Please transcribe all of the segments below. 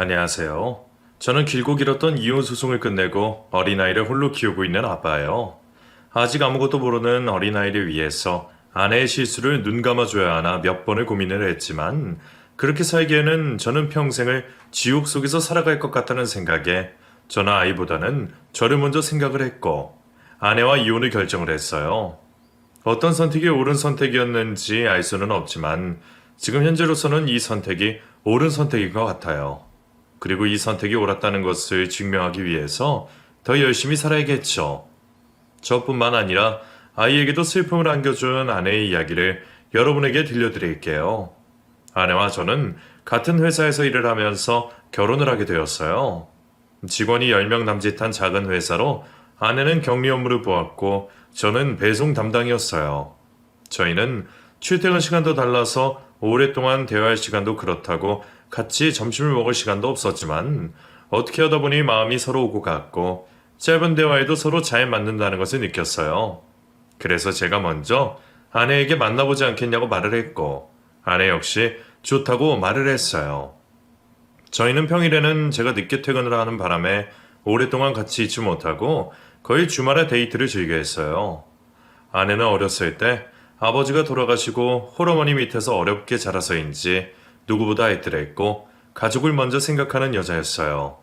안녕하세요. 저는 길고 길었던 이혼 소송을 끝내고 어린아이를 홀로 키우고 있는 아빠예요. 아직 아무것도 모르는 어린아이를 위해서 아내의 실수를 눈 감아줘야 하나 몇 번을 고민을 했지만 그렇게 살기에는 저는 평생을 지옥 속에서 살아갈 것 같다는 생각에 저는 아이보다는 저를 먼저 생각을 했고 아내와 이혼을 결정을 했어요. 어떤 선택이 옳은 선택이었는지 알 수는 없지만 지금 현재로서는 이 선택이 옳은 선택인 것 같아요. 그리고 이 선택이 옳았다는 것을 증명하기 위해서 더 열심히 살아야겠죠. 저뿐만 아니라 아이에게도 슬픔을 안겨준 아내의 이야기를 여러분에게 들려드릴게요. 아내와 저는 같은 회사에서 일을 하면서 결혼을 하게 되었어요. 직원이 10명 남짓한 작은 회사로 아내는 격리 업무를 보았고 저는 배송 담당이었어요. 저희는 출퇴근 시간도 달라서 오랫동안 대화할 시간도 그렇다고 같이 점심을 먹을 시간도 없었지만 어떻게 하다 보니 마음이 서로 오고 갔고 짧은 대화에도 서로 잘 맞는다는 것을 느꼈어요. 그래서 제가 먼저 아내에게 만나보지 않겠냐고 말을 했고 아내 역시 좋다고 말을 했어요. 저희는 평일에는 제가 늦게 퇴근을 하는 바람에 오랫동안 같이 있지 못하고 거의 주말에 데이트를 즐겨 했어요. 아내는 어렸을 때 아버지가 돌아가시고 홀어머니 밑에서 어렵게 자라서인지 누구보다 알뜰했고 가족을 먼저 생각하는 여자였어요.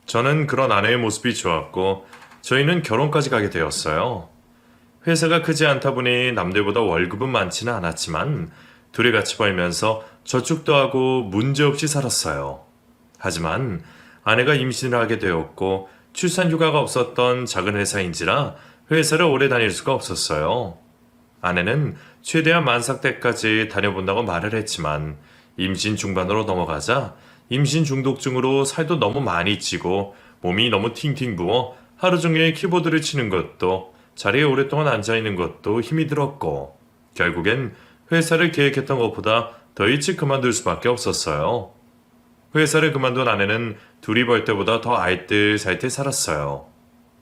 저는 그런 아내의 모습이 좋았고 저희는 결혼까지 가게 되었어요. 회사가 크지 않다 보니 남들보다 월급은 많지는 않았지만 둘이 같이 벌면서 저축도 하고 문제없이 살았어요. 하지만 아내가 임신을 하게 되었고 출산휴가가 없었던 작은 회사인지라 회사를 오래 다닐 수가 없었어요. 아내는 최대한 만삭 때까지 다녀본다고 말을 했지만 임신 중반으로 넘어가자 임신 중독증으로 살도 너무 많이 찌고 몸이 너무 팅팅 부어 하루 종일 키보드를 치는 것도 자리에 오랫동안 앉아있는 것도 힘이 들었고 결국엔 회사를 계획했던 것보다 더 일찍 그만둘 수밖에 없었어요. 회사를 그만둔 아내는 둘이 벌 때보다 더 알뜰살뜰 살았어요.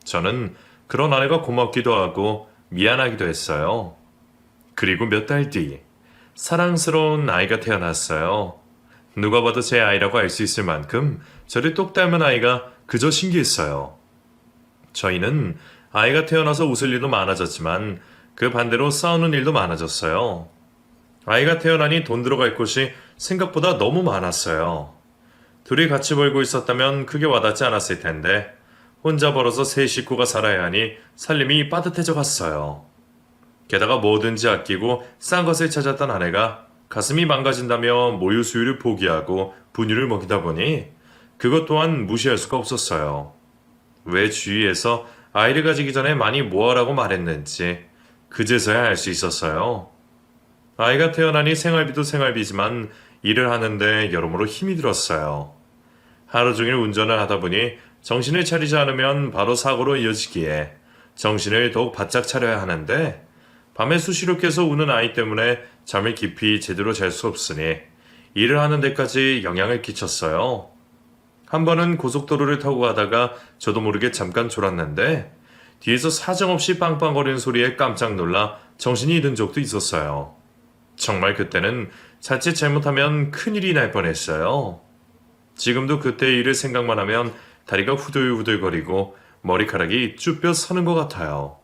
저는 그런 아내가 고맙기도 하고 미안하기도 했어요. 그리고 몇 달 뒤 사랑스러운 아이가 태어났어요. 누가 봐도 제 아이라고 알 수 있을 만큼 저를 똑 닮은 아이가 그저 신기했어요. 저희는 아이가 태어나서 웃을 일도 많아졌지만 그 반대로 싸우는 일도 많아졌어요. 아이가 태어나니 돈 들어갈 곳이 생각보다 너무 많았어요. 둘이 같이 벌고 있었다면 크게 와닿지 않았을 텐데 혼자 벌어서 세 식구가 살아야 하니 살림이 빠듯해져 갔어요. 게다가 뭐든지 아끼고 싼 것을 찾았던 아내가 가슴이 망가진다며 모유 수유를 포기하고 분유를 먹이다 보니 그것 또한 무시할 수가 없었어요. 왜 주위에서 아이를 가지기 전에 많이 모아라고 말했는지 그제서야 알 수 있었어요. 아이가 태어나니 생활비도 생활비지만 일을 하는데 여러모로 힘이 들었어요. 하루 종일 운전을 하다 보니 정신을 차리지 않으면 바로 사고로 이어지기에 정신을 더욱 바짝 차려야 하는데 밤에 수시로 깨서 우는 아이 때문에 잠을 깊이 제대로 잘 수 없으니 일을 하는 데까지 영향을 끼쳤어요. 한 번은 고속도로를 타고 가다가 저도 모르게 잠깐 졸았는데 뒤에서 사정없이 빵빵거리는 소리에 깜짝 놀라 정신이 잃은 적도 있었어요. 정말 그때는 자칫 잘못하면 큰일이 날 뻔했어요. 지금도 그때의 일을 생각만 하면 다리가 후들후들거리고 머리카락이 쭈뼛 서는 것 같아요.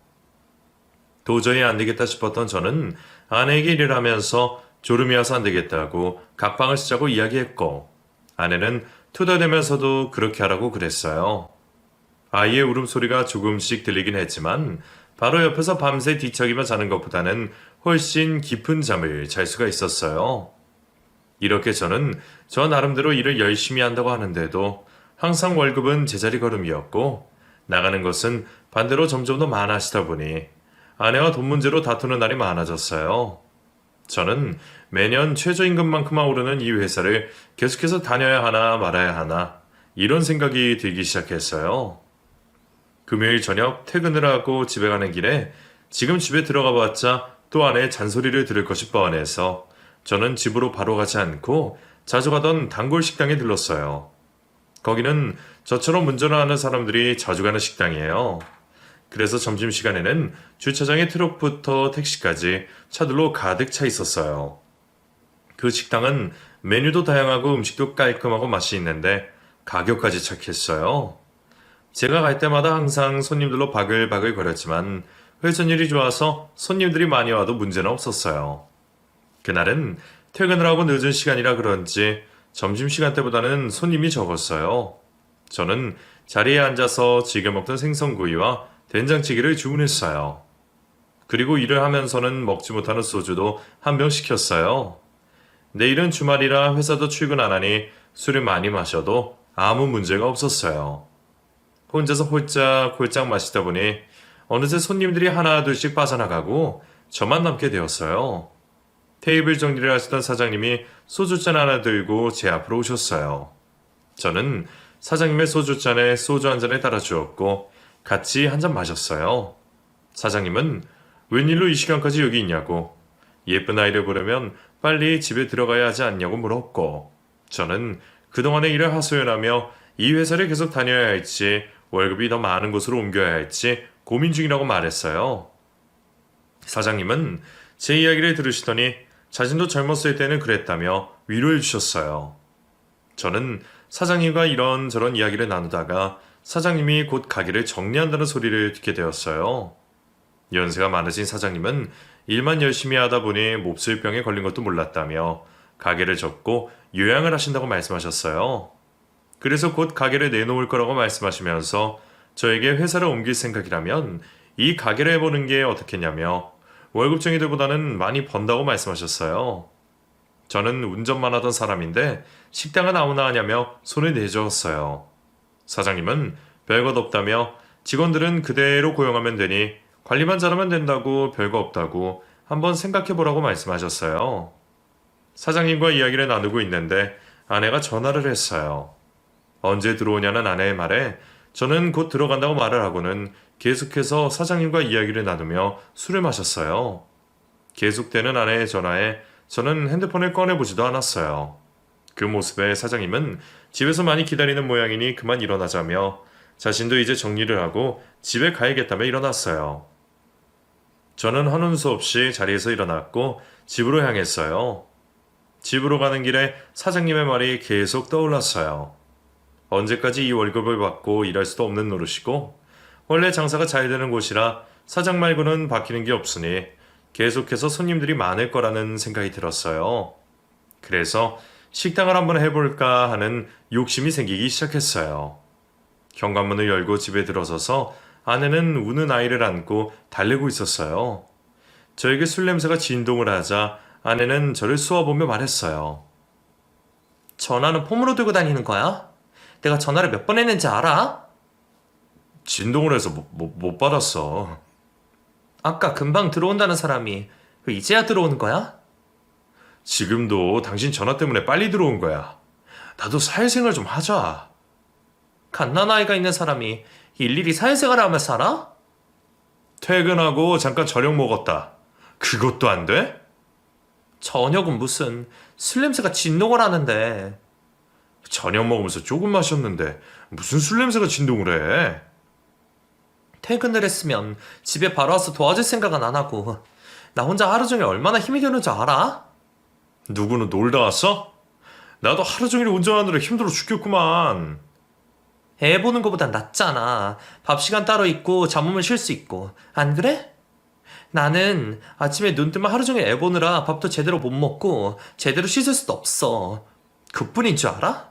도저히 안 되겠다 싶었던 저는 아내에게 일을 하면서 졸음이 와서 안 되겠다고 각방을 쓰자고 이야기했고 아내는 투덜대면서도 그렇게 하라고 그랬어요. 아이의 울음소리가 조금씩 들리긴 했지만 바로 옆에서 밤새 뒤척이며 자는 것보다는 훨씬 깊은 잠을 잘 수가 있었어요. 이렇게 저는 저 나름대로 일을 열심히 한다고 하는데도 항상 월급은 제자리 걸음이었고 나가는 것은 반대로 점점 더 많아지다 보니 아내와 돈 문제로 다투는 날이 많아졌어요. 저는 매년 최저임금만큼만 오르는 이 회사를 계속해서 다녀야 하나 말아야 하나 이런 생각이 들기 시작했어요. 금요일 저녁 퇴근을 하고 집에 가는 길에 지금 집에 들어가 봤자 또 아내의 잔소리를 들을 것이 뻔해서 저는 집으로 바로 가지 않고 자주 가던 단골 식당에 들렀어요. 거기는 저처럼 운전을 하는 사람들이 자주 가는 식당이에요. 그래서 점심시간에는 주차장의 트럭부터 택시까지 차들로 가득 차 있었어요. 그 식당은 메뉴도 다양하고 음식도 깔끔하고 맛이 있는데 가격까지 착했어요. 제가 갈 때마다 항상 손님들로 바글바글 거렸지만 회전율이 좋아서 손님들이 많이 와도 문제는 없었어요. 그날은 퇴근을 하고 늦은 시간이라 그런지 점심시간 때보다는 손님이 적었어요. 저는 자리에 앉아서 즐겨 먹던 생선구이와 된장찌개를 주문했어요. 그리고 일을 하면서는 먹지 못하는 소주도 한 병 시켰어요. 내일은 주말이라 회사도 출근 안 하니 술을 많이 마셔도 아무 문제가 없었어요. 혼자서 홀짝홀짝 마시다 보니 어느새 손님들이 하나 둘씩 빠져나가고 저만 남게 되었어요. 테이블 정리를 하시던 사장님이 소주잔 하나 들고 제 앞으로 오셨어요. 저는 사장님의 소주잔에 소주 한 잔을 따라 주었고 같이 한 잔 마셨어요. 사장님은 웬일로 이 시간까지 여기 있냐고, 예쁜 아이를 보려면 빨리 집에 들어가야 하지 않냐고 물었고, 저는 그동안의 일을 하소연하며 이 회사를 계속 다녀야 할지 월급이 더 많은 곳으로 옮겨야 할지 고민 중이라고 말했어요. 사장님은 제 이야기를 들으시더니 자신도 젊었을 때는 그랬다며 위로해 주셨어요. 저는 사장님과 이런저런 이야기를 나누다가 사장님이 곧 가게를 정리한다는 소리를 듣게 되었어요. 연세가 많으신 사장님은 일만 열심히 하다 보니 몹쓸 병에 걸린 것도 몰랐다며 가게를 접고 요양을 하신다고 말씀하셨어요. 그래서 곧 가게를 내놓을 거라고 말씀하시면서 저에게 회사를 옮길 생각이라면 이 가게를 해보는 게 어떻겠냐며 월급쟁이들보다는 많이 번다고 말씀하셨어요. 저는 운전만 하던 사람인데 식당은 아무나 하냐며 손을 내저었어요. 사장님은 별것 없다며 직원들은 그대로 고용하면 되니 관리만 잘하면 된다고 별거 없다고 한번 생각해보라고 말씀하셨어요. 사장님과 이야기를 나누고 있는데 아내가 전화를 했어요. 언제 들어오냐는 아내의 말에 저는 곧 들어간다고 말을 하고는 계속해서 사장님과 이야기를 나누며 술을 마셨어요. 계속되는 아내의 전화에 저는 핸드폰을 꺼내보지도 않았어요. 그 모습에 사장님은 집에서 많이 기다리는 모양이니 그만 일어나자며 자신도 이제 정리를 하고 집에 가야겠다며 일어났어요. 저는 하는 수 없이 자리에서 일어났고 집으로 향했어요. 집으로 가는 길에 사장님의 말이 계속 떠올랐어요. 언제까지 이 월급을 받고 일할 수도 없는 노릇이고 원래 장사가 잘 되는 곳이라 사장 말고는 바뀌는 게 없으니 계속해서 손님들이 많을 거라는 생각이 들었어요. 그래서 식당을 한번 해볼까 하는 욕심이 생기기 시작했어요. 현관문을 열고 집에 들어서서 아내는 우는 아이를 안고 달래고 있었어요. 저에게 술 냄새가 진동을 하자 아내는 저를 쏘아보며 말했어요. 전화는 폼으로 들고 다니는 거야? 내가 전화를 몇 번 했는지 알아? 진동을 해서 못 받았어. 아까 금방 들어온다는 사람이 왜 이제야 들어오는 거야? 지금도 당신 전화 때문에 빨리 들어온 거야. 나도 사회생활 좀 하자. 갓난아이가 있는 사람이 일일이 사회생활을 하며 살아? 퇴근하고 잠깐 저녁 먹었다. 그것도 안 돼? 저녁은 무슨 술 냄새가 진동을 하는데. 저녁 먹으면서 조금 마셨는데 무슨 술 냄새가 진동을 해? 퇴근을 했으면 집에 바로 와서 도와줄 생각은 안 하고 나 혼자 하루 종일 얼마나 힘이 드는 줄 알아? 누구는 놀다 왔어? 나도 하루 종일 운전하느라 힘들어 죽겠구만. 애 보는 거보단 낫잖아. 밥 시간 따로 있고 잠오면 쉴 수 있고. 안 그래? 나는 아침에 눈 뜨면 하루 종일 애 보느라 밥도 제대로 못 먹고 제대로 씻을 수도 없어. 그뿐인 줄 알아?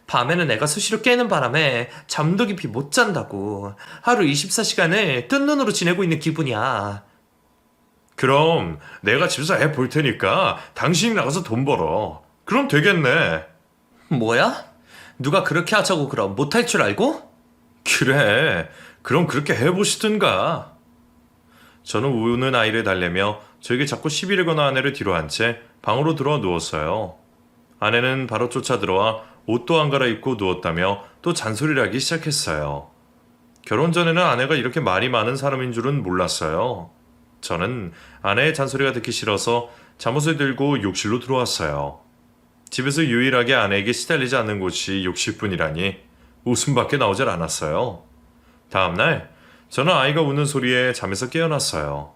밤에는 애가 수시로 깨는 바람에 잠도 깊이 못 잔다고. 하루 24시간을 뜬 눈으로 지내고 있는 기분이야. 그럼 내가 집에서 애 볼 테니까 당신이 나가서 돈 벌어. 그럼 되겠네. 뭐야? 누가 그렇게 하자고 그럼 못할 줄 알고? 그래. 그럼 그렇게 해보시든가. 저는 우는 아이를 달래며 저에게 자꾸 시비를 거는 아내를 뒤로 한 채 방으로 들어와 누웠어요. 아내는 바로 쫓아 들어와 옷도 안 갈아입고 누웠다며 또 잔소리를 하기 시작했어요. 결혼 전에는 아내가 이렇게 말이 많은 사람인 줄은 몰랐어요. 저는 아내의 잔소리가 듣기 싫어서 잠옷을 들고 욕실로 들어왔어요. 집에서 유일하게 아내에게 시달리지 않는 곳이 욕실뿐이라니 웃음밖에 나오질 않았어요. 다음날 저는 아이가 우는 소리에 잠에서 깨어났어요.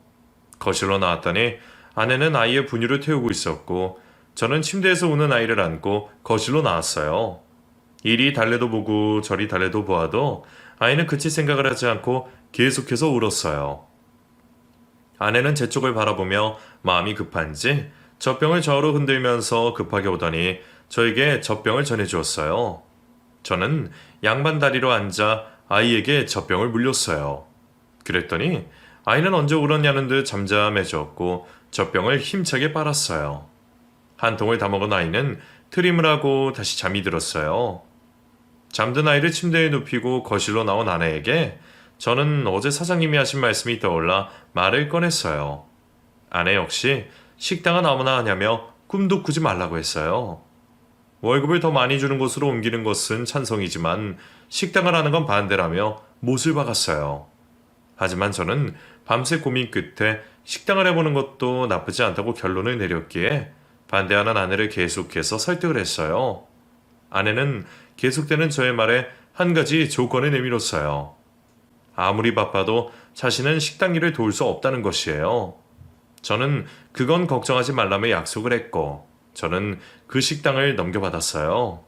거실로 나왔더니 아내는 아이의 분유를 태우고 있었고 저는 침대에서 우는 아이를 안고 거실로 나왔어요. 이리 달래도 보고 저리 달래도 보아도 아이는 그칠 생각을 하지 않고 계속해서 울었어요. 아내는 제 쪽을 바라보며 마음이 급한지 젖병을 저으로 흔들면서 급하게 오더니 저에게 젖병을 전해주었어요. 저는 양반 다리로 앉아 아이에게 젖병을 물렸어요. 그랬더니 아이는 언제 울었냐는 듯 잠잠해졌고 젖병을 힘차게 빨았어요. 한 통을 다 먹은 아이는 트림을 하고 다시 잠이 들었어요. 잠든 아이를 침대에 눕히고 거실로 나온 아내에게 저는 어제 사장님이 하신 말씀이 떠올라 말을 꺼냈어요. 아내 역시 식당은 아무나 하냐며 꿈도 꾸지 말라고 했어요. 월급을 더 많이 주는 곳으로 옮기는 것은 찬성이지만 식당을 하는 건 반대라며 못을 박았어요. 하지만 저는 밤새 고민 끝에 식당을 해보는 것도 나쁘지 않다고 결론을 내렸기에 반대하는 아내를 계속해서 설득을 했어요. 아내는 계속되는 저의 말에 한 가지 조건을 내밀었어요. 아무리 바빠도 자신은 식당 일을 도울 수 없다는 것이에요. 저는 그건 걱정하지 말라며 약속을 했고 저는 그 식당을 넘겨받았어요.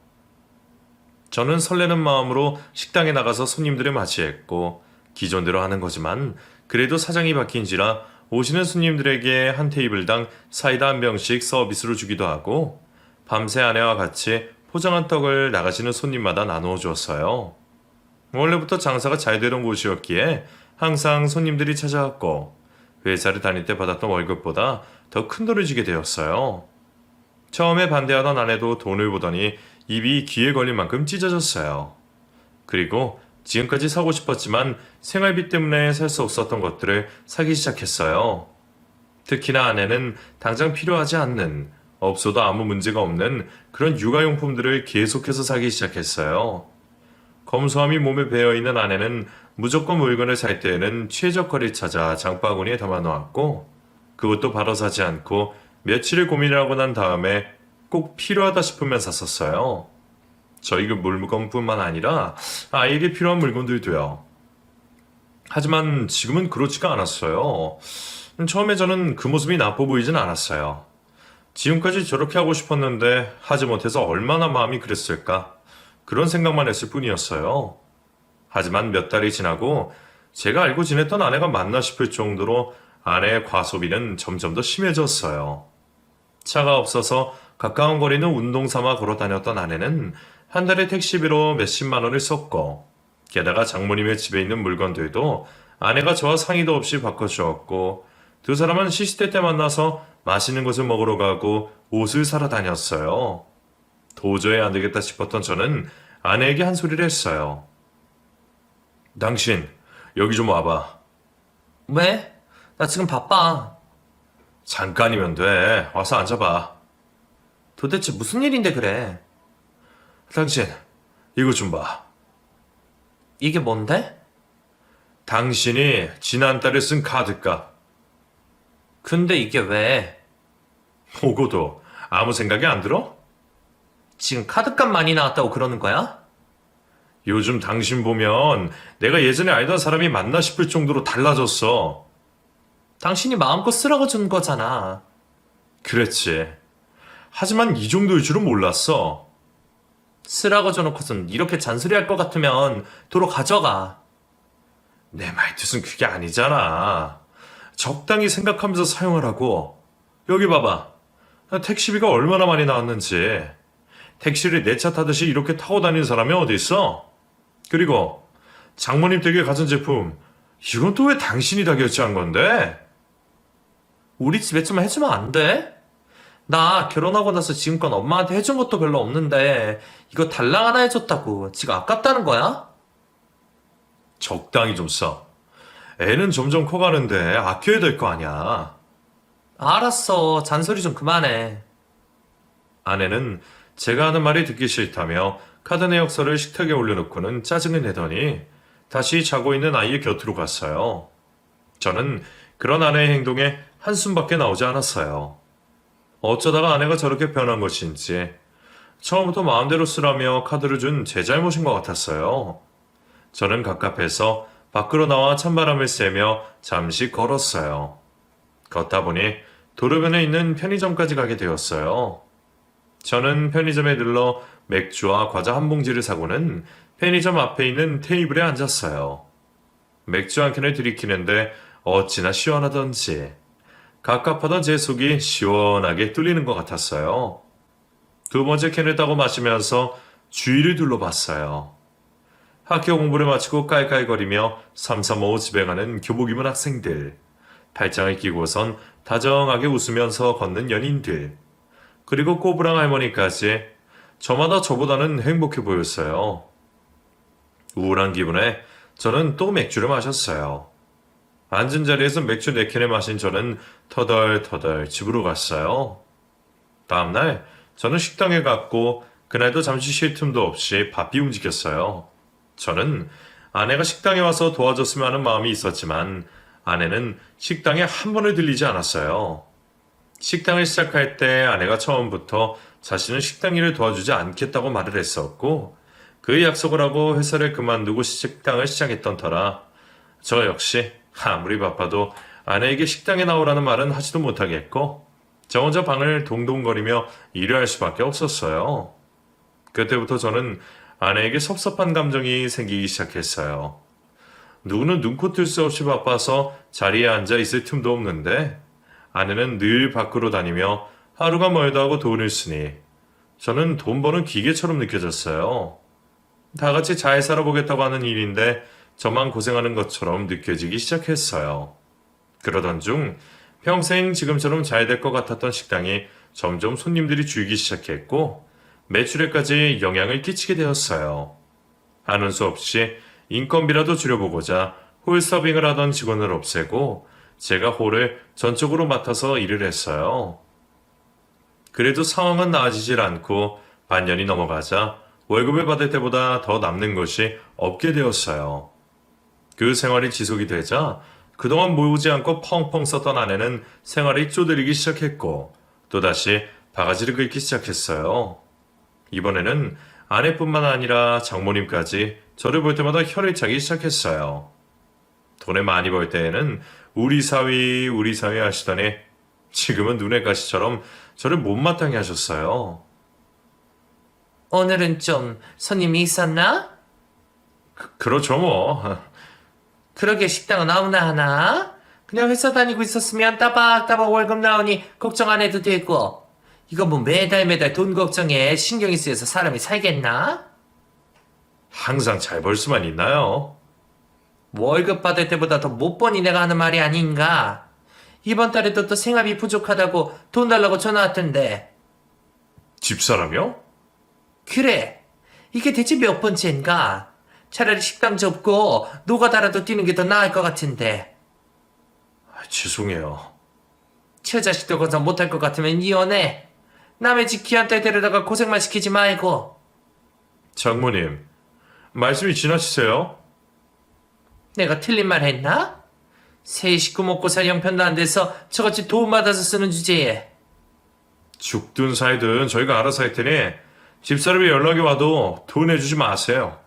저는 설레는 마음으로 식당에 나가서 손님들을 맞이했고 기존대로 하는 거지만 그래도 사장이 바뀐지라 오시는 손님들에게 한 테이블당 사이다 한 병씩 서비스로 주기도 하고 밤새 아내와 같이 포장한 떡을 나가시는 손님마다 나누어 주었어요. 원래부터 장사가 잘 되던 곳이었기에 항상 손님들이 찾아왔고 회사를 다닐 때 받았던 월급보다 더 큰 돈을 주게 되었어요. 처음에 반대하던 아내도 돈을 보더니 입이 귀에 걸릴 만큼 찢어졌어요. 그리고 지금까지 사고 싶었지만 생활비 때문에 살 수 없었던 것들을 사기 시작했어요. 특히나 아내는 당장 필요하지 않는, 없어도 아무 문제가 없는 그런 육아용품들을 계속해서 사기 시작했어요. 검소함이 몸에 배어있는 아내는 무조건 물건을 살 때에는 최저가를 찾아 장바구니에 담아놓았고 그것도 바로 사지 않고 며칠을 고민하고 난 다음에 꼭 필요하다 싶으면 샀었어요. 저희 그 물건뿐만 아니라 아이에게 필요한 물건들도요. 하지만 지금은 그렇지가 않았어요. 처음에 저는 그 모습이 나빠 보이진 않았어요. 지금까지 저렇게 하고 싶었는데 하지 못해서 얼마나 마음이 그랬을까 그런 생각만 했을 뿐이었어요. 하지만 몇 달이 지나고 제가 알고 지냈던 아내가 맞나 싶을 정도로 아내의 과소비는 점점 더 심해졌어요. 차가 없어서 가까운 거리는 운동 삼아 걸어 다녔던 아내는 한 달에 택시비로 몇십만 원을 썼고 게다가 장모님의 집에 있는 물건들도 아내가 저와 상의도 없이 바꿔주었고 두 사람은 시시때때 만나서 맛있는 것을 먹으러 가고 옷을 사러 다녔어요. 도저히 안 되겠다 싶었던 저는 아내에게 한 소리를 했어요. 당신 여기 좀 와봐. 왜? 나 지금 바빠. 잠깐이면 돼. 와서 앉아봐. 도대체 무슨 일인데 그래? 당신 이거 좀 봐. 이게 뭔데? 당신이 지난달에 쓴 카드값. 근데 이게 왜? 보고도 아무 생각이 안 들어? 지금 카드값 많이 나왔다고 그러는 거야? 요즘 당신 보면 내가 예전에 알던 사람이 맞나 싶을 정도로 달라졌어. 당신이 마음껏 쓰라고 준 거잖아. 그랬지. 하지만 이 정도일 줄은 몰랐어. 쓰라고 줘놓고선 이렇게 잔소리할 것 같으면 도로 가져가. 내 말뜻은 그게 아니잖아. 적당히 생각하면서 사용하라고. 여기 봐봐. 택시비가 얼마나 많이 나왔는지. 택시를 내 차 타듯이 이렇게 타고 다니는 사람이 어디 있어? 그리고 장모님 댁에 가진 제품 이건 또 왜 당신이 다 결제한 건데? 우리 집에 좀 해주면 안 돼? 나 결혼하고 나서 지금껏 엄마한테 해준 것도 별로 없는데 이거 달랑 하나 해줬다고 지가 아깝다는 거야? 적당히 좀 써. 애는 점점 커가는데 아껴야 될 거 아니야. 알았어. 잔소리 좀 그만해. 아내는 제가 하는 말이 듣기 싫다며 카드 내역서를 식탁에 올려놓고는 짜증을 내더니 다시 자고 있는 아이의 곁으로 갔어요. 저는 그런 아내의 행동에 한숨밖에 나오지 않았어요. 어쩌다가 아내가 저렇게 변한 것인지 처음부터 마음대로 쓰라며 카드를 준 제 잘못인 것 같았어요. 저는 갑갑해서 밖으로 나와 찬바람을 쐬며 잠시 걸었어요. 걷다 보니 도로변에 있는 편의점까지 가게 되었어요. 저는 편의점에 들러 맥주와 과자 한 봉지를 사고는 편의점 앞에 있는 테이블에 앉았어요. 맥주 한 캔을 들이키는데 어찌나 시원하던지 갑갑하던 제 속이 시원하게 뚫리는 것 같았어요. 두 번째 캔을 따고 마시면서 주위를 둘러봤어요. 학교 공부를 마치고 깔깔거리며 삼삼오오 집에 가는 교복 입은 학생들, 팔짱을 끼고선 다정하게 웃으면서 걷는 연인들, 그리고 꼬부랑 할머니까지 저마다 저보다는 행복해 보였어요. 우울한 기분에 저는 또 맥주를 마셨어요. 앉은 자리에서 맥주 4캔을 마신 저는 터덜터덜 집으로 갔어요. 다음날 저는 식당에 갔고 그날도 잠시 쉴 틈도 없이 바삐 움직였어요. 저는 아내가 식당에 와서 도와줬으면 하는 마음이 있었지만 아내는 식당에 한 번을 들리지 않았어요. 식당을 시작할 때 아내가 처음부터 자신은 식당 일을 도와주지 않겠다고 말을 했었고 그 약속을 하고 회사를 그만두고 식당을 시작했던 터라 저 역시 아무리 바빠도 아내에게 식당에 나오라는 말은 하지도 못하겠고 저 혼자 방을 동동거리며 일을 할 수밖에 없었어요. 그때부터 저는 아내에게 섭섭한 감정이 생기기 시작했어요. 누구는 눈코 뜰 수 없이 바빠서 자리에 앉아 있을 틈도 없는데 아내는 늘 밖으로 다니며 하루가 멀다 하고 돈을 쓰니 저는 돈 버는 기계처럼 느껴졌어요. 다 같이 잘 살아보겠다고 하는 일인데 저만 고생하는 것처럼 느껴지기 시작했어요. 그러던 중 평생 지금처럼 잘 될 것 같았던 식당이 점점 손님들이 줄기 시작했고 매출에까지 영향을 끼치게 되었어요. 하는 수 없이 인건비라도 줄여보고자 홀 서빙을 하던 직원을 없애고 제가 홀을 전적으로 맡아서 일을 했어요. 그래도 상황은 나아지질 않고 반년이 넘어가자 월급을 받을 때보다 더 남는 것이 없게 되었어요. 그 생활이 지속이 되자 그동안 모으지 않고 펑펑 썼던 아내는 생활이 쪼들리기 시작했고 또다시 바가지를 긁기 시작했어요. 이번에는 아내뿐만 아니라 장모님까지 저를 볼 때마다 혀를 차기 시작했어요. 돈을 많이 벌 때에는 우리 사위 하시더니 지금은 눈의 가시처럼 저를 못마땅해 하셨어요. 오늘은 좀 손님이 있었나? 그렇죠 뭐. 그러게 식당은 아무나 하나? 그냥 회사 다니고 있었으면 따박따박 월급 나오니 걱정 안 해도 되고 이거 뭐 매달 돈 걱정에 신경이 쓰여서 사람이 살겠나? 항상 잘 벌 수만 있나요? 월급 받을 때보다 더 못 버니 내가 하는 말이 아닌가? 이번 달에도 또 생활비 부족하다고 돈 달라고 전화 왔던데. 집사람이요? 그래. 이게 대체 몇 번째인가? 차라리 식당 접고 노가다라도 뛰는 게 더 나을 것 같은데. 죄송해요. 저 자식도 건설 못할 것 같으면 이혼해. 남의 집 귀한 딸 데려다가 고생만 시키지 말고. 장모님, 말씀이 지나치세요? 내가 틀린 말 했나? 새 식구 먹고 살 형편도 안 돼서 저같이 도움 받아서 쓰는 주제에. 죽든 살든 저희가 알아서 할 테니 집사람이 연락이 와도 돈 내주지 마세요.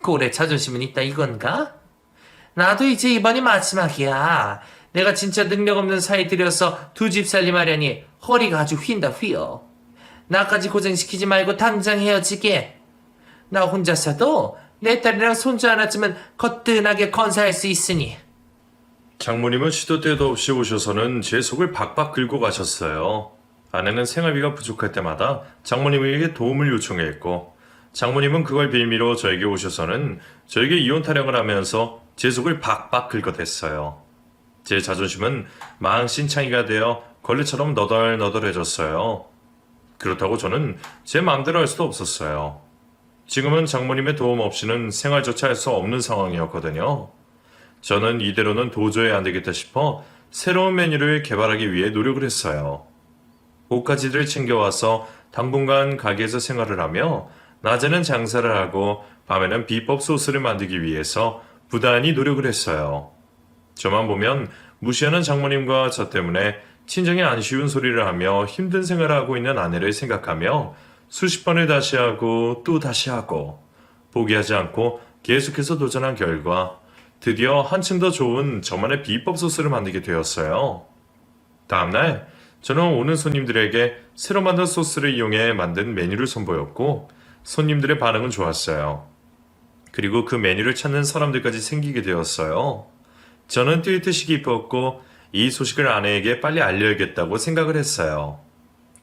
고래 자존심은 있다 이건가? 나도 이제 이번이 마지막이야. 내가 진짜 능력 없는 사이 들여서 두 집 살림하려니 허리가 아주 휜다 휘어. 나까지 고생시키지 말고 당장 헤어지게. 나 혼자서도 내 딸이랑 손주 하나쯤은 거뜬하게 건사할 수 있으니. 장모님은 시도 때도 없이 오셔서는 제 속을 박박 긁고 가셨어요. 아내는 생활비가 부족할 때마다 장모님에게 도움을 요청했고 장모님은 그걸 빌미로 저에게 오셔서는 저에게 이혼 타령을 하면서 제 속을 박박 긁어댔어요. 제 자존심은 망신창이가 되어 걸레처럼 너덜너덜해졌어요. 그렇다고 저는 제 마음대로 할 수도 없었어요. 지금은 장모님의 도움 없이는 생활조차 할 수 없는 상황이었거든요. 저는 이대로는 도저히 안 되겠다 싶어 새로운 메뉴를 개발하기 위해 노력을 했어요. 옷가지들을 챙겨와서 당분간 가게에서 생활을 하며 낮에는 장사를 하고 밤에는 비법 소스를 만들기 위해서 부단히 노력을 했어요. 저만 보면 무시하는 장모님과 저 때문에 친정이 안 쉬운 소리를 하며 힘든 생활을 하고 있는 아내를 생각하며 수십 번을 다시 하고 또 다시 하고 포기하지 않고 계속해서 도전한 결과 드디어 한층 더 좋은 저만의 비법 소스를 만들게 되었어요. 다음날 저는 오는 손님들에게 새로 만든 소스를 이용해 만든 메뉴를 선보였고 손님들의 반응은 좋았어요. 그리고 그 메뉴를 찾는 사람들까지 생기게 되었어요. 저는 뛸 듯이 기뻤고 이 소식을 아내에게 빨리 알려야겠다고 생각을 했어요.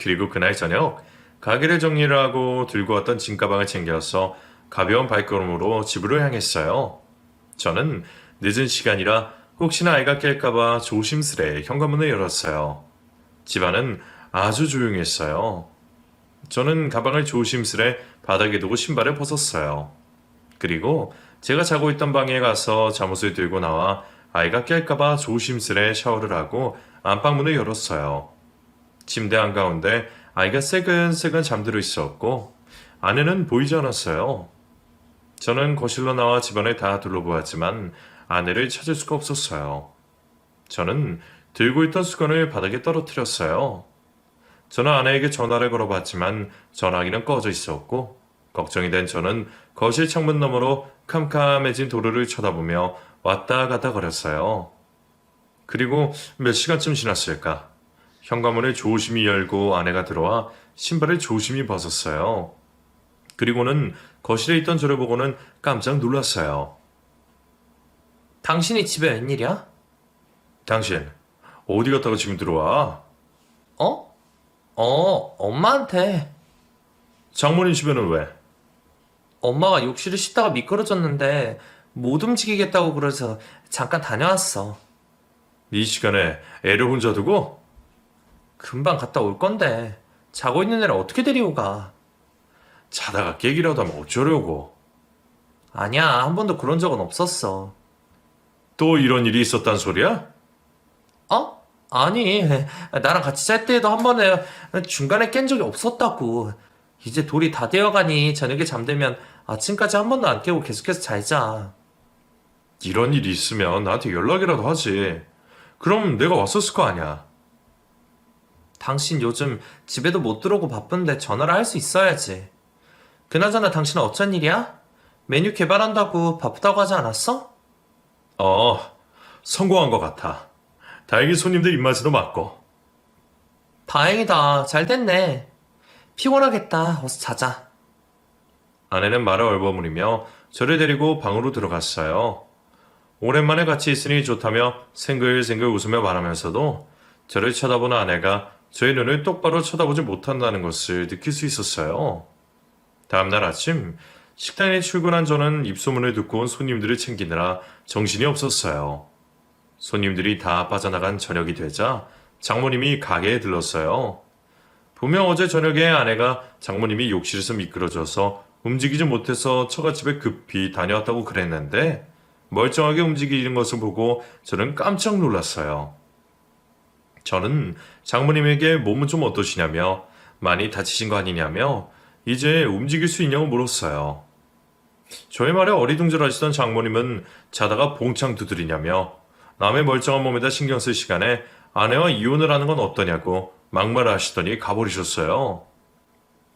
그리고 그날 저녁 가게를 정리를 하고 들고 왔던 짐가방을 챙겨서 가벼운 발걸음으로 집으로 향했어요. 저는 늦은 시간이라 혹시나 아이가 깰까봐 조심스레 현관문을 열었어요. 집안은 아주 조용했어요. 저는 가방을 조심스레 바닥에 두고 신발을 벗었어요. 그리고 제가 자고 있던 방에 가서 잠옷을 들고 나와 아이가 깰까봐 조심스레 샤워를 하고 안방문을 열었어요. 침대 한가운데 아이가 새근새근 잠들어 있었고 아내는 보이지 않았어요. 저는 거실로 나와 집안을 다 둘러보았지만 아내를 찾을 수가 없었어요. 저는 들고 있던 수건을 바닥에 떨어뜨렸어요. 저는 아내에게 전화를 걸어봤지만 전화기는 꺼져 있었고 걱정이 된 저는 거실 창문 너머로 캄캄해진 도로를 쳐다보며 왔다 갔다 거렸어요. 그리고 몇 시간쯤 지났을까? 현관문을 조심히 열고 아내가 들어와 신발을 조심히 벗었어요. 그리고는 거실에 있던 저를 보고는 깜짝 놀랐어요. 당신이 집에 웬일이야? 당신, 어디 갔다가 지금 들어와? 어? 엄마한테. 장모님 집에는 왜? 엄마가 욕실을 씻다가 미끄러졌는데 못 움직이겠다고 그래서 잠깐 다녀왔어. 이 시간에 애를 혼자 두고? 금방 갔다 올 건데 자고 있는 애를 어떻게 데리고 가? 자다가 깨기라도 하면 어쩌려고? 아니야, 한 번도 그런 적은 없었어. 또 이런 일이 있었단 소리야? 어? 아니, 나랑 같이 잘 때에도 한 번에 중간에 깬 적이 없었다고. 이제 돌이 다 되어가니 저녁에 잠들면 아침까지 한 번도 안 깨고 계속해서 잘자. 이런 일이 있으면 나한테 연락이라도 하지. 그럼 내가 왔었을 거 아니야. 당신 요즘 집에도 못 들어오고 바쁜데 전화를 할 수 있어야지. 그나저나 당신은 어쩐 일이야? 메뉴 개발한다고 바쁘다고 하지 않았어? 성공한 것 같아. 다행히 손님들 입맛에도 맞고. 다행이다. 잘 됐네. 피곤하겠다. 어서 자자. 아내는 말을 얼버무리며 저를 데리고 방으로 들어갔어요. 오랜만에 같이 있으니 좋다며 생글생글 웃으며 말하면서도 저를 쳐다보는 아내가 저의 눈을 똑바로 쳐다보지 못한다는 것을 느낄 수 있었어요. 다음날 아침 식당에 출근한 저는 입소문을 듣고 온 손님들을 챙기느라 정신이 없었어요. 손님들이 다 빠져나간 저녁이 되자 장모님이 가게에 들렀어요. 분명 어제 저녁에 아내가 장모님이 욕실에서 미끄러져서 움직이지 못해서 처갓집에 급히 다녀왔다고 그랬는데 멀쩡하게 움직이는 것을 보고 저는 깜짝 놀랐어요. 저는 장모님에게 몸은 좀 어떠시냐며 많이 다치신 거 아니냐며 이제 움직일 수 있냐고 물었어요. 저의 말에 어리둥절하시던 장모님은 자다가 봉창 두드리냐며 남의 멀쩡한 몸에다 신경 쓸 시간에 아내와 이혼을 하는 건 어떠냐고 막말을 하시더니 가버리셨어요.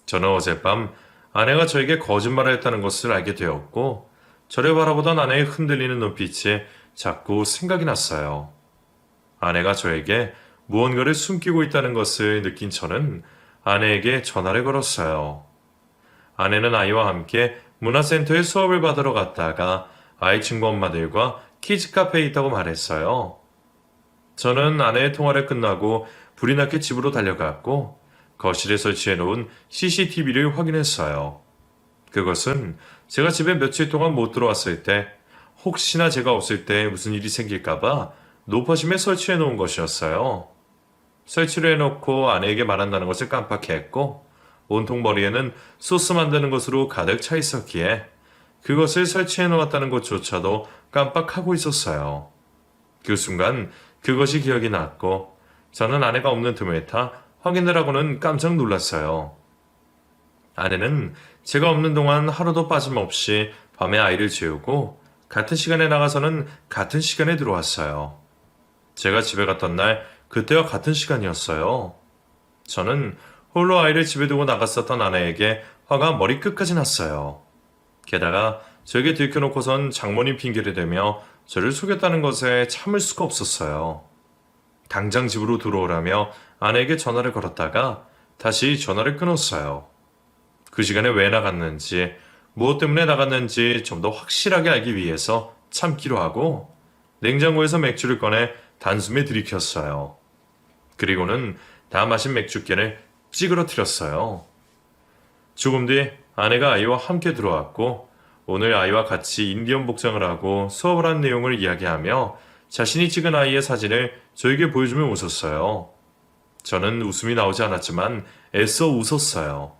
저는 어젯밤 아내가 저에게 거짓말을 했다는 것을 알게 되었고 저를 바라보던 아내의 흔들리는 눈빛이 자꾸 생각이 났어요. 아내가 저에게 무언가를 숨기고 있다는 것을 느낀 저는 아내에게 전화를 걸었어요. 아내는 아이와 함께 문화센터에 수업을 받으러 갔다가 아이 친구 엄마들과 키즈 카페에 있다고 말했어요. 저는 아내의 통화를 끝나고 불이 났게 집으로 달려갔고 거실에 설치해 놓은 CCTV를 확인했어요. 그것은 제가 집에 며칠 동안 못 들어왔을 때 혹시나 제가 없을 때 무슨 일이 생길까봐 노파심에 설치해 놓은 것이었어요. 설치를 해놓고 아내에게 말한다는 것을 깜빡했고 온통 머리에는 소스 만드는 것으로 가득 차 있었기에 그것을 설치해 놓았다는 것조차도 깜빡하고 있었어요. 그 순간 그것이 기억이 났고 저는 아내가 없는 틈을 타 확인을 하고는 깜짝 놀랐어요. 아내는 제가 없는 동안 하루도 빠짐없이 밤에 아이를 재우고 같은 시간에 나가서는 같은 시간에 들어왔어요. 제가 집에 갔던 날 그때와 같은 시간이었어요. 저는 홀로 아이를 집에 두고 나갔었던 아내에게 화가 머리끝까지 났어요. 게다가 저에게 들켜놓고선 장모님 핑계를 대며 저를 속였다는 것에 참을 수가 없었어요. 당장 집으로 들어오라며 아내에게 전화를 걸었다가 다시 전화를 끊었어요. 그 시간에 왜 나갔는지, 무엇 때문에 나갔는지 좀 더 확실하게 알기 위해서 참기로 하고 냉장고에서 맥주를 꺼내 단숨에 들이켰어요. 그리고는 다 마신 맥주캔을 찌그러뜨렸어요. 조금 뒤 아내가 아이와 함께 들어왔고 오늘 아이와 같이 인디언 복장을 하고 수업을 한 내용을 이야기하며 자신이 찍은 아이의 사진을 저에게 보여주며 웃었어요. 저는 웃음이 나오지 않았지만 애써 웃었어요.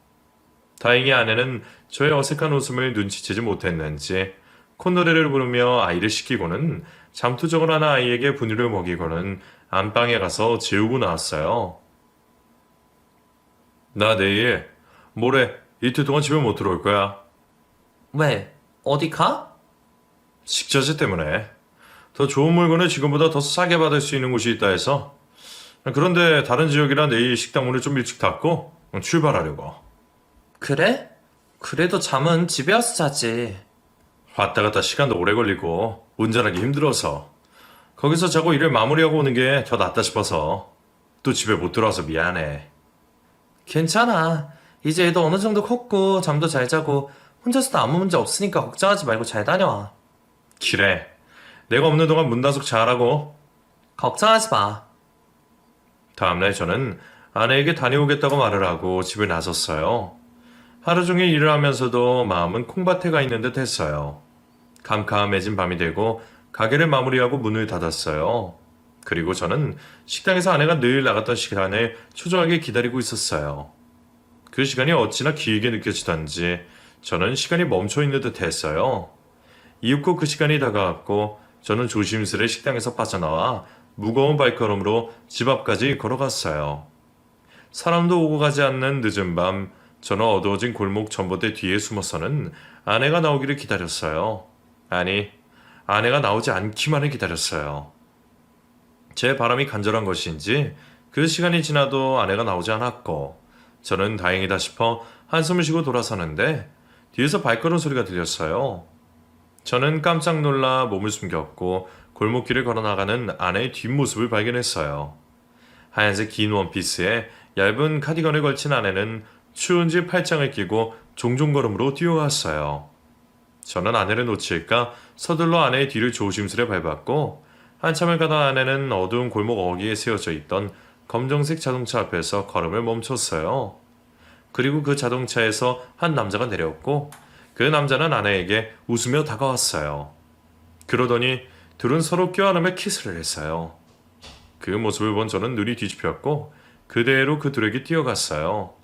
다행히 아내는 저의 어색한 웃음을 눈치채지 못했는지 콧노래를 부르며 아이를 씻기고는 잠투정을 하는 아이에게 분유를 먹이고는 안방에 가서 재우고 나왔어요. 나 내일, 모레 이틀 동안 집에 못 들어올 거야. 왜? 어디 가? 식자재 때문에. 더 좋은 물건을 지금보다 더 싸게 받을 수 있는 곳이 있다 해서. 그런데 다른 지역이라 내일 식당 문을 좀 일찍 닫고 출발하려고. 그래? 그래도 잠은 집에 와서 자지. 왔다 갔다 시간도 오래 걸리고 운전하기 힘들어서 거기서 자고 일을 마무리하고 오는 게 더 낫다 싶어서 또 집에 못 들어와서 미안해. 괜찮아. 이제 애도 어느 정도 컸고 잠도 잘 자고 혼자서도 아무 문제 없으니까 걱정하지 말고 잘 다녀와. 그래. 내가 없는 동안 문단속 잘하고. 걱정하지 마. 다음날 저는 아내에게 다녀오겠다고 말을 하고 집을 나섰어요. 하루 종일 일을 하면서도 마음은 콩밭에 가 있는 듯 했어요. 캄캄해진 밤이 되고 가게를 마무리하고 문을 닫았어요. 그리고 저는 식당에서 아내가 늘 나갔던 시간을 초조하게 기다리고 있었어요. 그 시간이 어찌나 길게 느껴지던지 저는 시간이 멈춰 있는 듯 했어요. 이윽고 그 시간이 다가왔고 저는 조심스레 식당에서 빠져나와 무거운 발걸음으로 집 앞까지 걸어갔어요. 사람도 오고 가지 않는 늦은 밤 저는 어두워진 골목 전봇대 뒤에 숨어서는 아내가 나오기를 기다렸어요. 아니, 아내가 나오지 않기만을 기다렸어요. 제 바람이 간절한 것인지 그 시간이 지나도 아내가 나오지 않았고 저는 다행이다 싶어 한숨을 쉬고 돌아서는데 뒤에서 발걸음 소리가 들렸어요. 저는 깜짝 놀라 몸을 숨겼고 골목길을 걸어나가는 아내의 뒷모습을 발견했어요. 하얀색 긴 원피스에 얇은 카디건을 걸친 아내는 추운지 팔짱을 끼고 종종 걸음으로 뛰어왔어요. 저는 아내를 놓칠까 서둘러 아내의 뒤를 조심스레 밟았고 한참을 가다 아내는 어두운 골목 어귀에 세워져 있던 검정색 자동차 앞에서 걸음을 멈췄어요. 그리고 그 자동차에서 한 남자가 내렸고 그 남자는 아내에게 웃으며 다가왔어요. 그러더니 둘은 서로 껴안으며 키스를 했어요. 그 모습을 본 저는 눈이 뒤집혔고 그대로 그 둘에게 뛰어갔어요.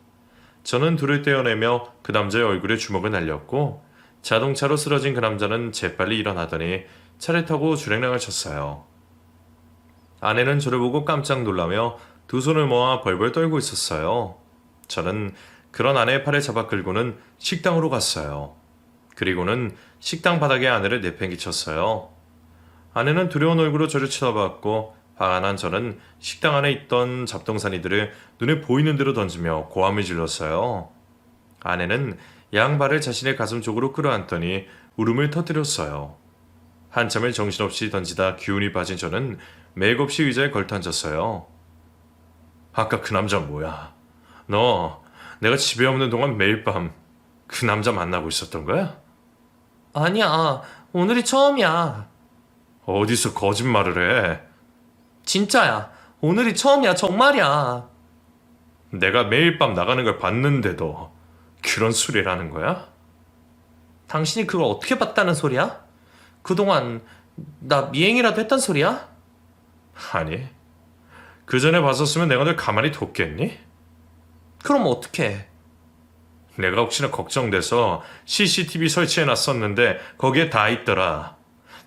저는 둘을 떼어내며 그 남자의 얼굴에 주먹을 날렸고 자동차로 쓰러진 그 남자는 재빨리 일어나더니 차를 타고 주행랑을 쳤어요. 아내는 저를 보고 깜짝 놀라며 두 손을 모아 벌벌 떨고 있었어요. 저는 그런 아내의 팔을 잡아 끌고는 식당으로 갔어요. 그리고는 식당 바닥에 아내를 내팽개쳤어요. 아내는 두려운 얼굴로 저를 쳐다봤고 화가 난 저는 식당 안에 있던 잡동사니들을 눈에 보이는 대로 던지며 고함을 질렀어요. 아내는 양발을 자신의 가슴 쪽으로 끌어안더니 울음을 터뜨렸어요. 한참을 정신없이 던지다 기운이 빠진 저는 맥없이 의자에 걸터앉았어요. 아까 그 남자 뭐야? 너 내가 집에 없는 동안 매일 밤 그 남자 만나고 있었던 거야? 아니야. 오늘이 처음이야. 어디서 거짓말을 해? 진짜야. 오늘이 처음이야. 정말이야. 내가 매일 밤 나가는 걸 봤는데도 그런 소리를 하는 거야? 당신이 그걸 어떻게 봤다는 소리야? 그동안 나 미행이라도 했단 소리야? 아니, 그 전에 봤었으면 내가 널 가만히 뒀겠니? 그럼 어떡해? 내가 혹시나 걱정돼서 CCTV 설치해놨었는데 거기에 다 있더라.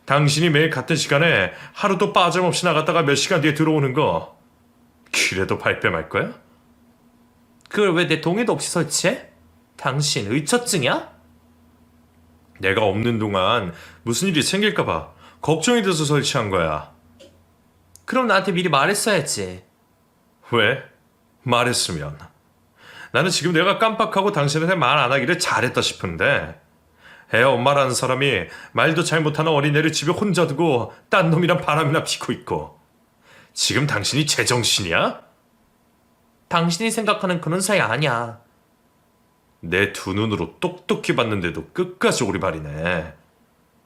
당신이 매일 같은 시간에 하루도 빠짐없이 나갔다가 몇 시간 뒤에 들어오는 거. 그래도 발뺌할 거야? 그걸 왜 내 동의도 없이 설치해? 당신 의처증이야? 내가 없는 동안 무슨 일이 생길까봐 걱정이 돼서 설치한 거야. 그럼 나한테 미리 말했어야지. 왜? 말했으면. 나는 지금 내가 깜빡하고 당신한테 말 안 하기를 잘했다 싶은데 애 엄마라는 사람이 말도 잘 못하는 어린애를 집에 혼자 두고 딴 놈이랑 바람이나 피고 있고 지금 당신이 제정신이야? 당신이 생각하는 그런 사이 아니야. 내 두 눈으로 똑똑히 봤는데도 끝까지 오리발이네.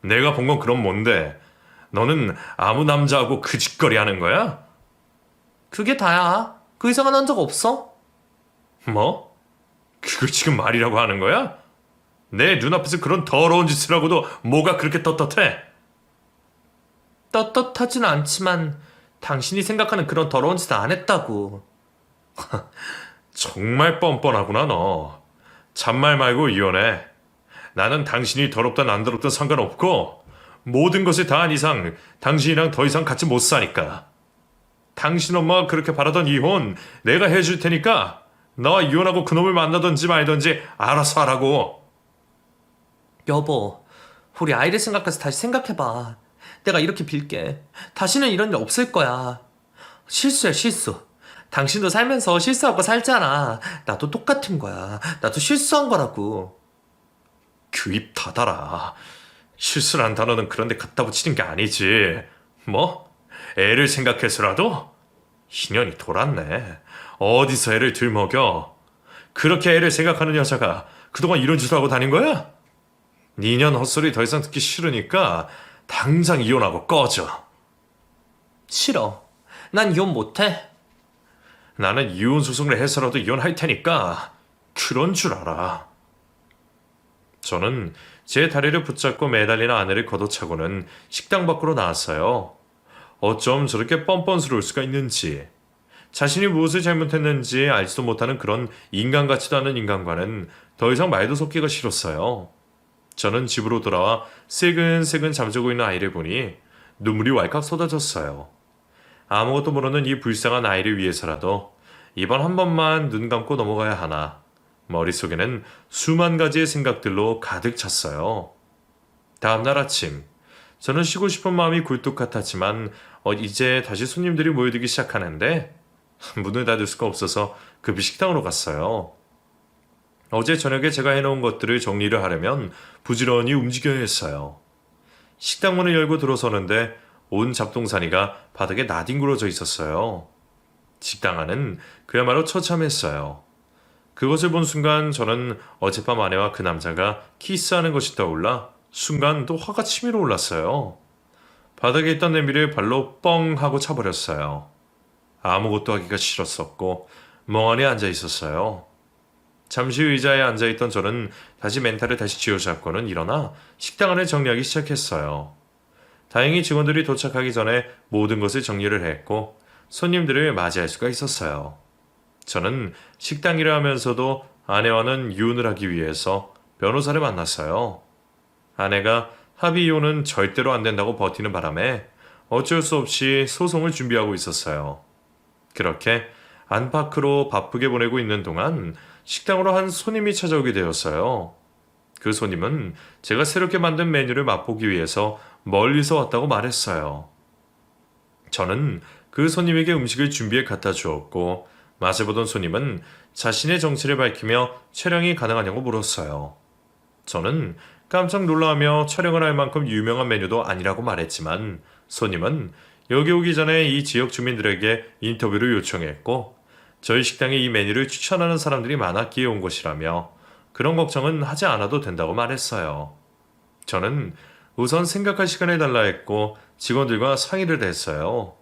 내가 본 건 그럼 뭔데? 너는 아무 남자하고 그 짓거리 하는 거야? 그게 다야. 그 이상은 한 적 없어. 뭐? 그걸 지금 말이라고 하는 거야? 내 눈앞에서 그런 더러운 짓을 하고도 뭐가 그렇게 떳떳해? 떳떳하진 않지만 당신이 생각하는 그런 더러운 짓은 안 했다고. 정말 뻔뻔하구나 너. 잔말 말고 이혼해. 나는 당신이 더럽든 안 더럽든 상관없고 모든 것에 다한 이상 당신이랑 더 이상 같이 못 사니까. 당신 엄마가 그렇게 바라던 이혼 내가 해줄 테니까 너와 이혼하고 그놈을 만나든지 말든지 알아서 하라고. 여보, 우리 아이를 생각해서 다시 생각해봐. 내가 이렇게 빌게. 다시는 이런 일 없을 거야. 실수야, 실수. 당신도 살면서 실수하고 살잖아. 나도 똑같은 거야. 나도 실수한 거라고. 그 입 닫아라. 실수란 단어는 그런데 갖다 붙이는 게 아니지. 뭐? 애를 생각해서라도? 인연이 돌았네. 어디서 애를 들먹여? 그렇게 애를 생각하는 여자가 그동안 이런 짓을 하고 다닌 거야? 니년 헛소리 더 이상 듣기 싫으니까 당장 이혼하고 꺼져. 싫어. 난 이혼 못해. 나는 이혼 소송을 해서라도 이혼할 테니까 그런 줄 알아. 저는 제 다리를 붙잡고 매달리는 아내를 걷어차고는 식당 밖으로 나왔어요. 어쩜 저렇게 뻔뻔스러울 수가 있는지, 자신이 무엇을 잘못했는지 알지도 못하는 그런 인간 같지도 않은 인간과는 더 이상 말도 섞기가 싫었어요. 저는 집으로 돌아와 새근새근 잠자고 있는 아이를 보니 눈물이 왈칵 쏟아졌어요. 아무것도 모르는 이 불쌍한 아이를 위해서라도 이번 한 번만 눈 감고 넘어가야 하나. 머릿속에는 수만 가지의 생각들로 가득 찼어요. 다음날 아침, 저는 쉬고 싶은 마음이 굴뚝 같았지만 이제 다시 손님들이 모여들기 시작하는데 문을 닫을 수가 없어서 급히 식당으로 갔어요. 어제 저녁에 제가 해놓은 것들을 정리를 하려면 부지런히 움직여야 했어요. 식당 문을 열고 들어서는데 온 잡동사니가 바닥에 나뒹굴어져 있었어요. 식당 안은 그야말로 처참했어요. 그것을 본 순간 저는 어젯밤 아내와 그 남자가 키스하는 것이 떠올라 순간 또 화가 치밀어 올랐어요. 바닥에 있던 냄비를 발로 뻥 하고 차버렸어요. 아무것도 하기가 싫었었고 멍하니 앉아 있었어요. 잠시 의자에 앉아있던 저는 다시 멘탈을 다시 쥐어잡고는 일어나 식당 안을 정리하기 시작했어요. 다행히 직원들이 도착하기 전에 모든 것을 정리를 했고 손님들을 맞이할 수가 있었어요. 저는 식당 일을 하면서도 아내와는 이혼을 하기 위해서 변호사를 만났어요. 아내가 합의 이혼은 절대로 안 된다고 버티는 바람에 어쩔 수 없이 소송을 준비하고 있었어요. 그렇게 안팎으로 바쁘게 보내고 있는 동안 식당으로 한 손님이 찾아오게 되었어요. 그 손님은 제가 새롭게 만든 메뉴를 맛보기 위해서 멀리서 왔다고 말했어요. 저는 그 손님에게 음식을 준비해 갖다 주었고 맛을 보던 손님은 자신의 정체를 밝히며 촬영이 가능하냐고 물었어요. 저는 깜짝 놀라며 촬영을 할 만큼 유명한 메뉴도 아니라고 말했지만 손님은 여기 오기 전에 이 지역 주민들에게 인터뷰를 요청했고 저희 식당에 이 메뉴를 추천하는 사람들이 많았기에 온 것이라며 그런 걱정은 하지 않아도 된다고 말했어요. 저는 우선 생각할 시간을 달라 했고 직원들과 상의를 했어요.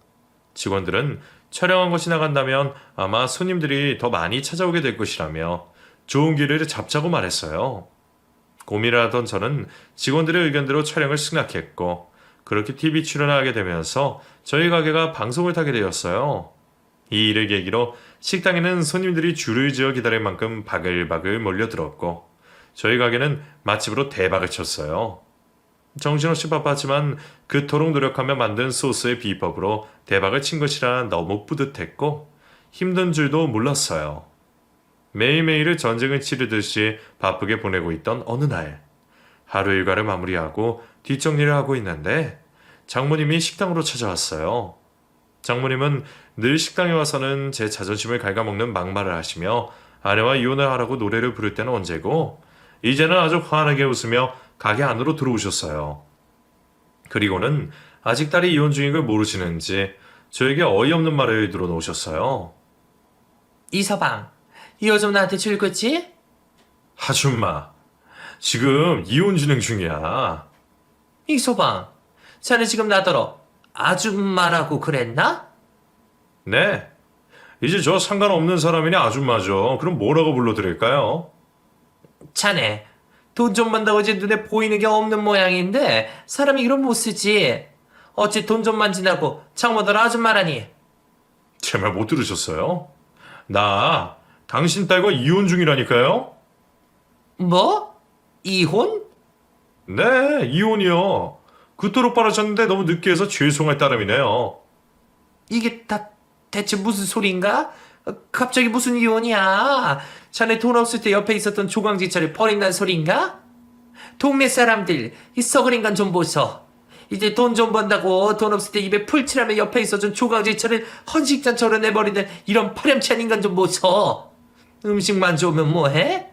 직원들은 촬영한 것이 나간다면 아마 손님들이 더 많이 찾아오게 될 것이라며 좋은 기회를 잡자고 말했어요. 고민을 하던 저는 직원들의 의견대로 촬영을 승낙했고 그렇게 TV 출연하게 되면서 저희 가게가 방송을 타게 되었어요. 이 일을 계기로 식당에는 손님들이 줄을 지어 기다릴 만큼 바글바글 몰려들었고 저희 가게는 맛집으로 대박을 쳤어요. 정신없이 바빴지만 그토록 노력하며 만든 소스의 비법으로 대박을 친 것이라 너무 뿌듯했고 힘든 줄도 몰랐어요. 매일매일을 전쟁을 치르듯이 바쁘게 보내고 있던 어느 날 하루 일과를 마무리하고 뒷정리를 하고 있는데 장모님이 식당으로 찾아왔어요. 장모님은 늘 식당에 와서는 제 자존심을 갉아먹는 막말을 하시며 아내와 이혼을 하라고 노래를 부를 때는 언제고 이제는 아주 환하게 웃으며 가게 안으로 들어오셨어요. 그리고는 아직 딸이 이혼 중인 걸 모르시는지 저에게 어이없는 말을 들어놓으셨어요. 이서방, 요즘 나한테 줄긋지? 아줌마, 지금 이혼 진행 중이야. 이서방, 자네 지금 나더러 아줌마라고 그랬나? 네. 이제 저 상관없는 사람이니 아줌마죠. 그럼 뭐라고 불러드릴까요? 자네, 돈 좀 번다고 이제 눈에 보이는 게 없는 모양인데 사람이 이런 못 쓰지. 어찌 돈 좀 만지냐고 장모더러 아줌마라니. 제 말 못 들으셨어요? 나 당신 딸과 이혼 중이라니까요? 뭐? 이혼? 네, 이혼이요. 그토록 바라셨는데 너무 늦게 해서 죄송할 따름이네요. 이게 다 대체 무슨 소린가? 갑자기 무슨 이혼이야? 자네 돈 없을 때 옆에 있었던 조광지철을 버린다는 소린가? 동네 사람들 이 썩은 인간 좀 보소. 이제 돈 좀 번다고 돈 없을 때 입에 풀칠하며 옆에 있어준 조광지철을 헌식잔처럼 내버리는 이런 파렴치한 인간 좀 보소. 음식만 좋으면 뭐해?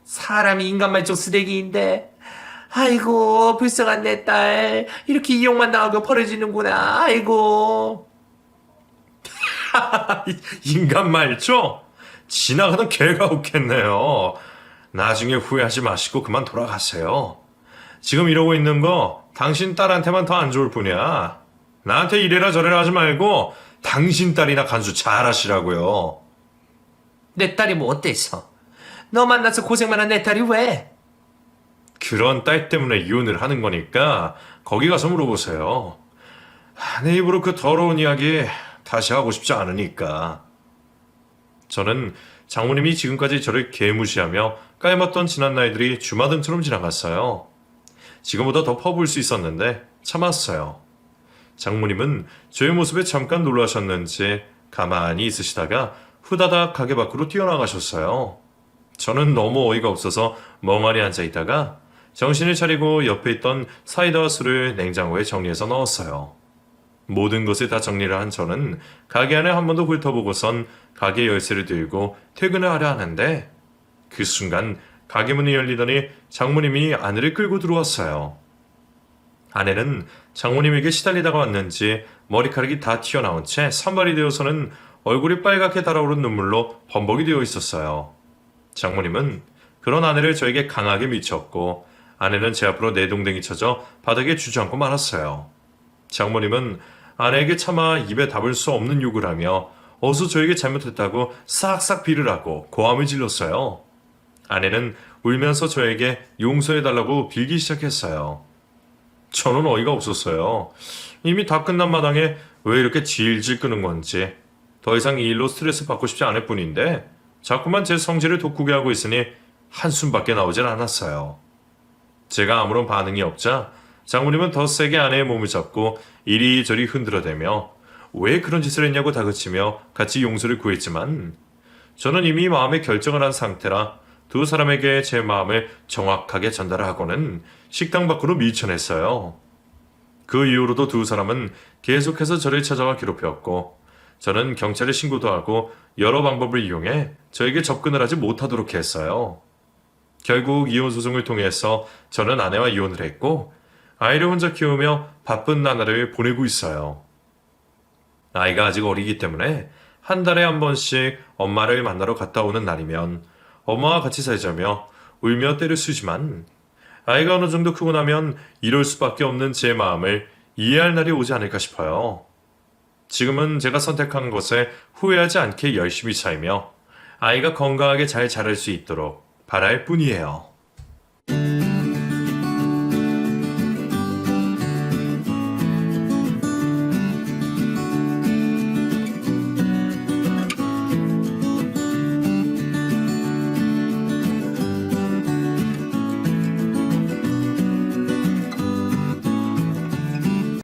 사람이 인간 말종 쓰레기인데. 아이고 불쌍한 내 딸 이렇게 이용만 당하고 버려지는구나. 아이고. 인간 말죠? 지나가던 개가 웃겠네요. 나중에 후회하지 마시고 그만 돌아가세요. 지금 이러고 있는 거 당신 딸한테만 더 안 좋을 뿐이야. 나한테 이래라 저래라 하지 말고 당신 딸이나 간수 잘하시라고요. 내 딸이 뭐 어때서? 너 만나서 고생만 한 내 딸이 왜? 그런 딸 때문에 이혼을 하는 거니까 거기 가서 물어보세요. 내 입으로 그 더러운 이야기 다시 하고 싶지 않으니까. 저는 장모님이 지금까지 저를 개무시하며 깔맞던 지난 날들이 주마등처럼 지나갔어요. 지금보다 더 퍼부을 수 있었는데 참았어요. 장모님은 저의 모습에 잠깐 놀라셨는지 가만히 있으시다가 후다닥 가게 밖으로 뛰어나가셨어요. 저는 너무 어이가 없어서 멍하니 앉아있다가 정신을 차리고 옆에 있던 사이다와 술을 냉장고에 정리해서 넣었어요. 모든 것을 다 정리를 한 저는 가게 안에 한 번 더 훑어보고선 가게 열쇠를 들고 퇴근을 하려 하는데 그 순간 가게 문이 열리더니 장모님이 아내를 끌고 들어왔어요. 아내는 장모님에게 시달리다가 왔는지 머리카락이 다 튀어나온 채 산발이 되어서는 얼굴이 빨갛게 달아오른 눈물로 범벅이 되어 있었어요. 장모님은 그런 아내를 저에게 강하게 미쳤고 아내는 제 앞으로 내동댕이 쳐져 바닥에 주저앉고 말았어요. 장모님은 아내에게 차마 입에 담을 수 없는 욕을 하며 어서 저에게 잘못했다고 싹싹 비를 하고 고함을 질렀어요. 아내는 울면서 저에게 용서해달라고 빌기 시작했어요. 저는 어이가 없었어요. 이미 다 끝난 마당에 왜 이렇게 질질 끄는 건지. 더 이상 이 일로 스트레스 받고 싶지 않을 뿐인데 자꾸만 제 성질을 돋구게 하고 있으니 한숨밖에 나오질 않았어요. 제가 아무런 반응이 없자 장모님은 더 세게 아내의 몸을 잡고 이리저리 흔들어대며 왜 그런 짓을 했냐고 다그치며 같이 용서를 구했지만 저는 이미 마음의 결정을 한 상태라 두 사람에게 제 마음을 정확하게 전달하고는 식당 밖으로 밀쳐냈어요. 그 이후로도 두 사람은 계속해서 저를 찾아와 괴롭혔고 저는 경찰에 신고도 하고 여러 방법을 이용해 저에게 접근을 하지 못하도록 했어요. 결국 이혼 소송을 통해서 저는 아내와 이혼을 했고 아이를 혼자 키우며 바쁜 나날을 보내고 있어요. 아이가 아직 어리기 때문에 한 달에 한 번씩 엄마를 만나러 갔다 오는 날이면 엄마와 같이 살자며 울며 때를 쓰지만 아이가 어느 정도 크고 나면 이럴 수밖에 없는 제 마음을 이해할 날이 오지 않을까 싶어요. 지금은 제가 선택한 것에 후회하지 않게 열심히 살며 아이가 건강하게 잘 자랄 수 있도록 바랄 뿐이에요.